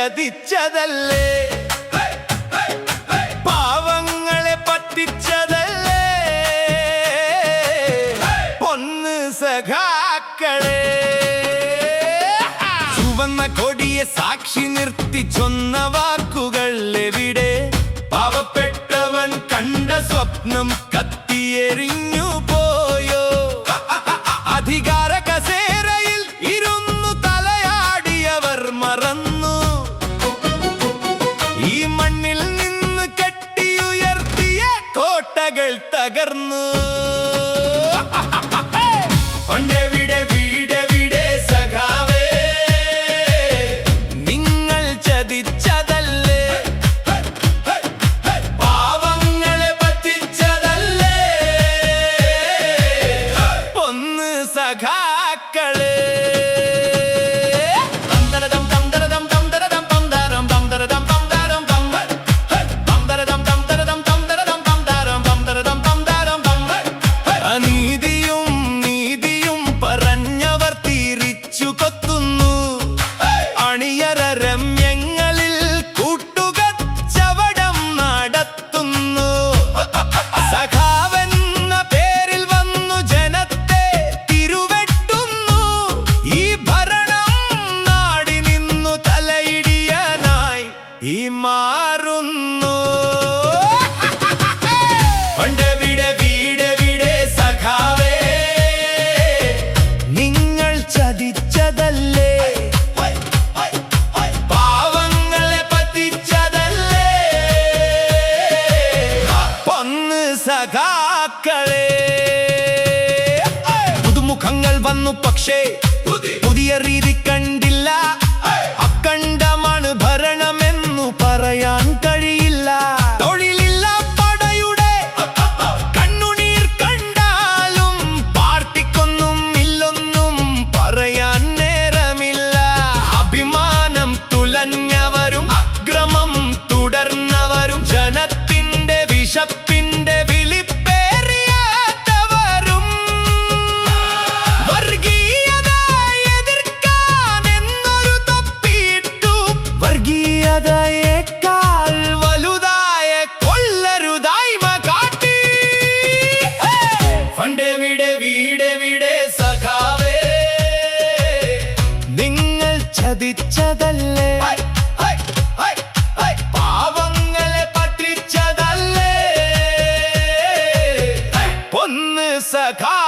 ചതിച്ചതല്ലേ, പാവങ്ങളെ പറ്റിച്ചതല്ലേ പൊന്ന് സഖാക്കളെ. ചുവന്ന കൊടിയെ സാക്ഷി നിർത്തി ചൊന്ന വാക്കുകൾ എവിടെ? പാവപ്പെട്ടവൻ കണ്ട സ്വപ്നം കത്തിയെറിഞ്ഞു പോയോ? അധികാര കസേരയിൽ ഇരുന്നു തലയാടിയവർ മറന്നു, ഈ മണ്ണിൽ നിന്ന് കെട്ടിയുയർത്തിയ കോട്ടകൾ തകർന്നു. പണ്ടെവിടെ വീടെവിടെ സഖാവേ, നിങ്ങൾ ചതിച്ചതല്ലേ, പാവങ്ങളെ പറ്റിച്ചതല്ലേ പൊന്ന് സഖാക്കളെ. അനീതിയും നീതിയും പറഞ്ഞവർ തിരിച്ചു കൊത്തുന്നു, അണിയറ രമ്യങ്ങളിൽ കൂട്ടുകച്ചവടം നടത്തുന്നു. സഖാവെന്ന പേരിൽ വന്നു ജനത്തെ തിരുവെട്ടുന്നു, ഈ ഭരണം നാടി നിന്നു തലയിടിയാനായി ഈ മാറുന്നു. പണ്ടെവിടെ വീടെവിടെ സഖാവേ, നിങ്ങൾ ചതിച്ചതല്ലേ, പാവങ്ങളെ പറ്റിച്ചതല്ലേ പൊന്ന് സഖാക്കളെ. പുതുമുഖങ്ങൾ വന്നു പക്ഷേ പുതിയ രീതി കണ്ടില്ല, അക്കണ്ടമാണ് ഭരണമെന്നു പറയാൻ കഴിയില്ല. തൊഴിലില്ല പടയുടെ കണ്ണുനീർ കണ്ടാലും പാർട്ടിക്കൊന്നും ഇല്ലൊന്നും പറയാൻ നേരമില്ല. അഭിമാനം തുലഞ്ഞവരും അക്രമം തുടർന്നവരും ജനത്തിന്റെ വിശപ്പിന്റെ വിളിപ്പേറിയാത്തവരും വർഗീയത എതിർക്കാൻ എന്നൊരു തൊപ്പിയിട്ടു, വർഗീയതയേക്കാൾ വലുതായ കൊല്ലരുതായ്മ കാട്ടി. പണ്ടെവിടെ വീടെവിടെ സഖാവേ, നിങ്ങൾ ചതിച്ചതല്ലേ, പാവങ്ങളെ പറ്റിച്ചതല്ലേ പൊന്ന് സഖാ.